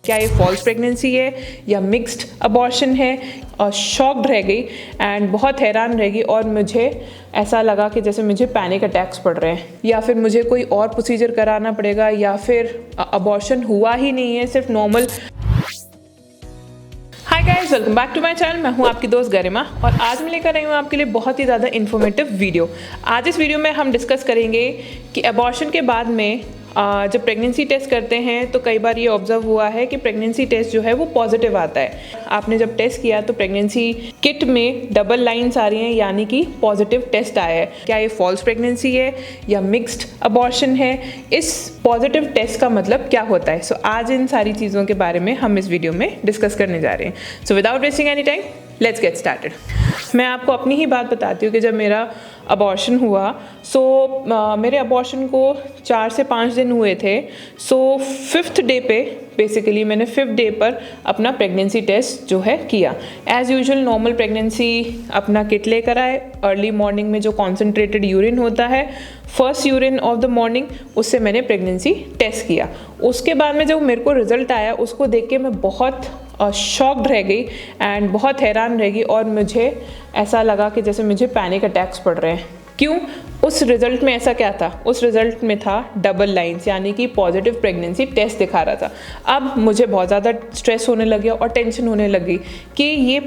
क्या ये false pregnancy है या मिक्स्ड अबॉर्शन है। शॉक्ड रह गई एंड बहुत हैरान रह गई और मुझे ऐसा लगा कि जैसे मुझे पैनिक अटैक्स पड़ रहे हैं या फिर मुझे कोई और प्रोसीजर कराना पड़ेगा या फिर अबॉर्शन हुआ ही नहीं है, सिर्फ normal. Hi guys, welcome back to my channel. मैं हूं आपकी दोस्त गरिमा और आज मैं लेकर आई हूं आपके लिए बहुत ही ज़्यादा इन्फॉर्मेटिव वीडियो। आज इस वीडियो में हम डिस्कस करेंगे कि अबॉर्शन के बाद में जब प्रेगनेंसी टेस्ट करते हैं तो कई बार ये ऑब्जर्व हुआ है कि प्रेगनेंसी टेस्ट जो है वो पॉजिटिव आता है। आपने जब टेस्ट किया तो प्रेगनेंसी किट में डबल लाइंस आ रही हैं, यानी कि पॉजिटिव टेस्ट आया है। क्या ये फॉल्स प्रेगनेंसी है या मिक्स्ड अबॉर्शन है, इस पॉजिटिव टेस्ट का मतलब क्या होता है। सो आज इन सारी चीज़ों के बारे में हम इस वीडियो में डिस्कस करने जा रहे हैं। So without wasting any time let's get started. मैं आपको अपनी ही बात बताती हूँ कि जब मेरा अबॉर्शन हुआ मेरे अबॉर्शन को 4 से 5 दिन हुए थे। 5th डे पे बेसिकली मैंने 5th डे पर अपना प्रेगनेंसी टेस्ट जो है किया। एज़ यूजुअल नॉर्मल प्रेगनेंसी अपना किट लेकर आए। अर्ली मॉर्निंग में जो कॉन्सेंट्रेटेड यूरिन होता है, first urine of the morning, उससे मैंने प्रेगनेंसी टेस्ट किया। उसके बाद में जब मेरे को रिज़ल्ट आया उसको देख के मैं बहुत शॉक्ड रह गई एंड बहुत हैरान रह गई और मुझे ऐसा लगा कि जैसे मुझे पैनिक अटैक्स पड़ रहे हैं। क्यों? उस रिज़ल्ट में ऐसा क्या था? उस रिज़ल्ट में था डबल लाइंस, यानी कि पॉजिटिव प्रेगनेंसी टेस्ट दिखा रहा था। अब मुझे बहुत ज़्यादा स्ट्रेस होने लग गया और टेंशन होने लगी कि ये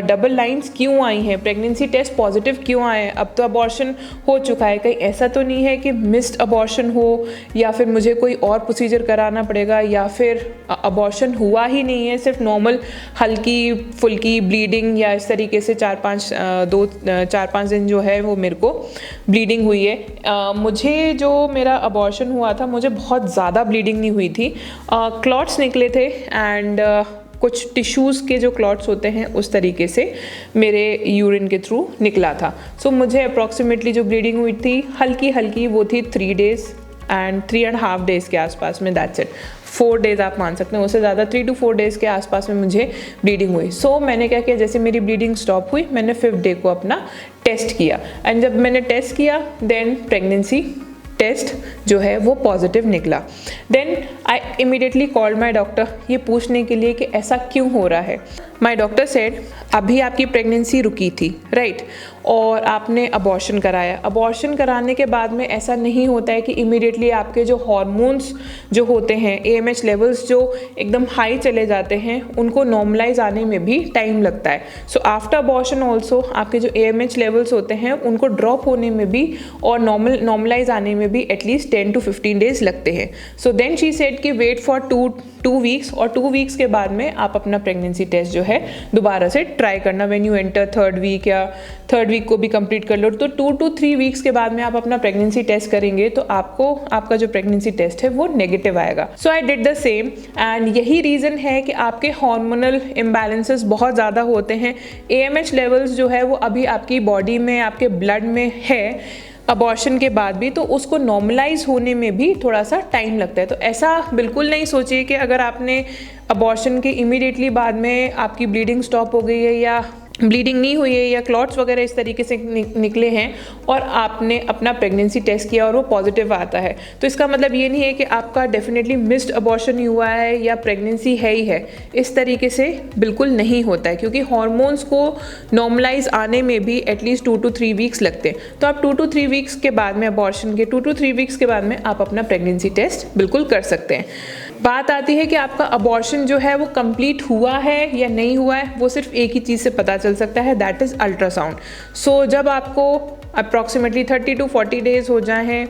डबल लाइंस क्यों आई हैं, प्रेगनेंसी टेस्ट पॉजिटिव क्यों आए। अब तो अबॉर्शन हो चुका है, कहीं ऐसा तो नहीं है कि मिस्ड अबॉर्शन हो या फिर मुझे कोई और प्रोसीजर कराना पड़ेगा या फिर अबॉर्शन हुआ ही नहीं है, सिर्फ नॉर्मल हल्की फुल्की ब्लीडिंग या इस तरीके से 4-5 दिन जो है वो मेरे को ब्लीडिंग हुई है। मुझे जो मेरा अबॉर्शन हुआ था मुझे बहुत ज़्यादा ब्लीडिंग नहीं हुई थी। क्लॉट्स निकले थे एंड कुछ टिश्यूज़ के जो क्लॉट्स होते हैं उस तरीके से मेरे यूरिन के थ्रू निकला था। मुझे अप्रॉक्सीमेटली जो ब्लीडिंग हुई थी हल्की हल्की वो थी 3 डेज़ एंड 3.5 डेज़ के आसपास में, दैट्स इट। 4 डेज़ आप मान सकते हैं, उससे ज़्यादा 3 to 4 डेज़ के आसपास में मुझे ब्लीडिंग हुई। मैंने क्या किया, जैसे मेरी ब्लीडिंग स्टॉप हुई मैंने 5th डे को अपना टेस्ट किया एंड जब मैंने टेस्ट किया देन प्रेगनेंसी टेस्ट जो है वो पॉजिटिव निकला। Then I immediately called my doctor ये पूछने के लिए कि ऐसा क्यों हो रहा है। माई डॉक्टर सेड अभी आपकी प्रेगनेंसी रुकी थी, राइट, और आपने अबॉर्शन कराया। अबॉर्शन कराने के बाद में ऐसा नहीं होता है कि इमीडिएटली आपके जो हार्मोन्स जो होते हैं, AMH लेवल्स जो एकदम हाई चले जाते हैं, उनको नॉर्मलाइज आने में भी टाइम लगता है। आफ्टर अबॉर्शन ऑल्सो आपके जो AMH लेवल्स होते हैं उनको ड्रॉप होने में भी और नॉर्मलाइज आने में भी एटलीस्ट 10 to 15 डेज लगते हैं। देन शी सेड कि वेट फॉर 2 वीक्स और 2 वीक्स के बाद में आप अपना प्रेगनेंसी टेस्ट जो है दोबारा से ट्राई करना। When you enter 3rd week या 3rd वीक को भी कंप्लीट कर लो तो 2 to 3 वीक्स के बाद में आप अपना प्रेगनेंसी टेस्ट करेंगे तो आपका जो प्रेगनेंसी टेस्ट है वो नेगेटिव आएगा। I did the same and यही रीज़न है कि आपके हार्मोनल इम्बैलेंसेस बहुत ज़्यादा होते हैं। AMH लेवल्स जो है वो अभी आपकी बॉडी में, आपके ब्लड में है अबॉर्शन के बाद भी, तो उसको नॉर्मलाइज होने में भी थोड़ा सा टाइम लगता है। तो ऐसा बिल्कुल नहीं सोचिए कि अगर आपने अबॉर्शन के इमीडिएटली बाद में आपकी ब्लीडिंग स्टॉप हो गई है या ब्लीडिंग नहीं हुई है या क्लॉट्स वगैरह इस तरीके से निकले हैं और आपने अपना प्रेगनेंसी टेस्ट किया और वो पॉजिटिव आता है, तो इसका मतलब ये नहीं है कि आपका डेफिनेटली मिस्ड अबॉर्शन ही हुआ है या प्रेगनेंसी है ही है। इस तरीके से बिल्कुल नहीं होता है क्योंकि हार्मोन्स को नॉर्मलाइज आने में भी एटलीस्ट 2 to 3 वीक्स लगते हैं। तो आप 2 to 3 वीक्स के बाद में, अबॉर्शन के 2 to 3 वीक्स के बाद में आप अपना प्रेगनेंसी टेस्ट बिल्कुल कर सकते हैं। बात आती है कि आपका अबॉर्शन जो है वो कंप्लीट हुआ है या नहीं हुआ है, वो सिर्फ एक ही चीज़ से पता चल सकता है, दैट इज़ अल्ट्रासाउंड। जब आपको अप्रॉक्सीमेटली 30 to 40 डेज़ हो जाए हैं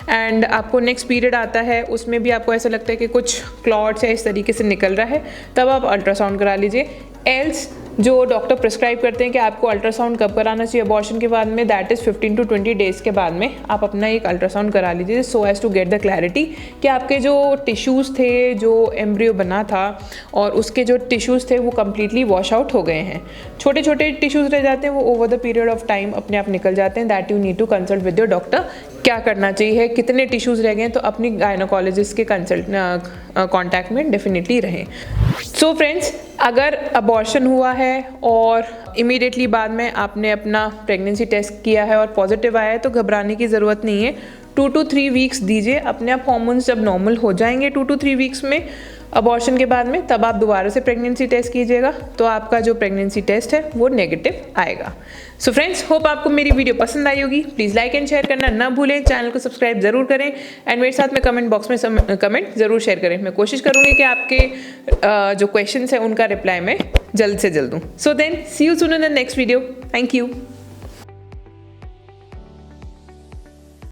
एंड आपको नेक्स्ट पीरियड आता है, उसमें भी आपको ऐसा लगता है कि कुछ क्लॉट्स या इस तरीके से निकल रहा है, तब आप अल्ट्रासाउंड करा लीजिए। एल्स जो डॉक्टर प्रिस्क्राइब करते हैं कि आपको अल्ट्रासाउंड कब कराना चाहिए अबॉर्शन के बाद में, दैट इज़ 15 to 20 डेज़ के बाद में आप अपना एक अल्ट्रासाउंड करा लीजिए so as to get the clarity कि आपके जो टिश्यूज़ थे, जो एम्ब्रियो बना था और उसके जो टिश्यूज़ थे वो कम्प्लीटली वॉश आउट हो गए हैं। छोटे छोटे टिश्यूज़ रह जाते हैं, वो over the period of time अपने आप निकल जाते हैं। That you need to consult with your doctor क्या करना चाहिए, कितने टिश्यूज़ रह गए हैं, तो अपनी गायनोकोलॉजिस्ट के कॉन्टैक्ट में डेफिनेटली रहें। फ्रेंड्स, अगर अबॉर्शन हुआ है और इमीडिएटली बाद में आपने अपना प्रेगनेंसी टेस्ट किया है और पॉजिटिव आया है तो घबराने की ज़रूरत नहीं है। 2 to 3 वीक्स दीजिए, अपने आप हार्मोन्स जब नॉर्मल हो जाएंगे 2 to 3 वीक्स में अबॉर्शन के बाद में, तब आप दोबारा से प्रेगनेंसी टेस्ट कीजिएगा, तो आपका जो प्रेगनेंसी टेस्ट है वो नेगेटिव आएगा। सो फ्रेंड्स, होप आपको मेरी वीडियो पसंद आई होगी। प्लीज़ लाइक एंड शेयर करना ना भूलें, चैनल को सब्सक्राइब जरूर करें एंड मेरे साथ में कमेंट बॉक्स में कमेंट जरूर शेयर करें। मैं कोशिश करूँगी कि आपके जो क्वेश्चंस हैं उनका रिप्लाई मैं जल्द से जल्द दूँ। So then see you soon in the next video. Thank you.